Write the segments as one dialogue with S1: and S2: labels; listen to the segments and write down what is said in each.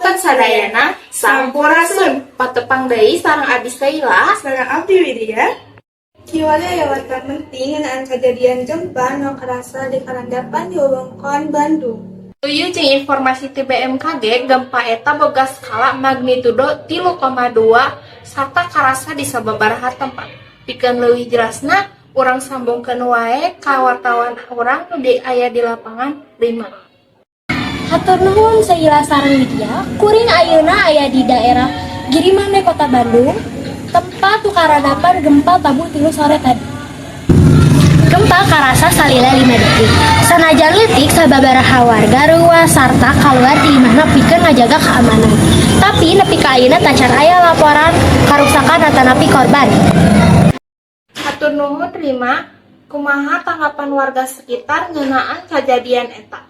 S1: Sahabat sadayana, sampurasun. Patepang deui sareng Abi Saila,
S2: Sareng Abdi Widya, kiwala lewatan penting ngenaan kejadian gempa nu karasa di karandapan di wewengkon Bandung.
S1: Tuyu jeung informasi ti BMKG, gempa eta boga skala magnitudo 3,2 sarta karasa di sababaraha tempat. Pikeun leuwih jelasna, urang sambungkeun wae ka wartawan urang nu aya di lapangan 5.
S3: Hatur nuhun Saila sareng Widya, kuring ayeuna aya di daerah Girimane Kota Bandung, tempat tukaradapan gempa tabuh 3 sore tadi. Gempa karasa salila 5 detik. Sanajan leutik sababaraha warga ruas sarta kaluar di imahna pikeun ngajaga keamanan. Tapi nepi ka ayeuna tacan aya laporan karusakan atanapi korban.
S1: Hatur nuhun Rima, kumaha tanggapan warga sekitar ngeunaan kajadian eta?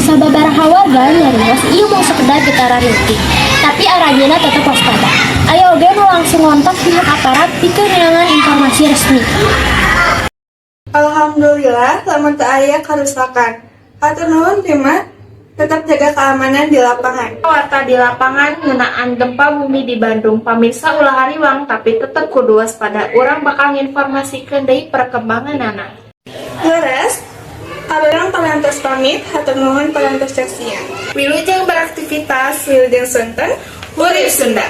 S3: Sababaraha warga nyarios ieu mau sekedar getaran leutik, tapi aranjeunna tetep waspada. Aya oge nu langsung ngontak pihak aparat pikeun neangan informasi resmi.
S2: Alhamdulillah, lamun teu aya karusakan. Hatur nuhun Rima, tetap jaga keamanan di lapangan.
S1: Warta di lapangan ngeunaan gempa bumi di Bandung. Pamirsa ulah hariwang tapi tetep kudu waspada. Urang bakal nginformasikeun deui perkembanganana.
S2: Leres, abarang parantos pamit, hatur nuhun parantos saksian. Wilujeng beraktivitas, wilujeng sunten, Urip Sunda.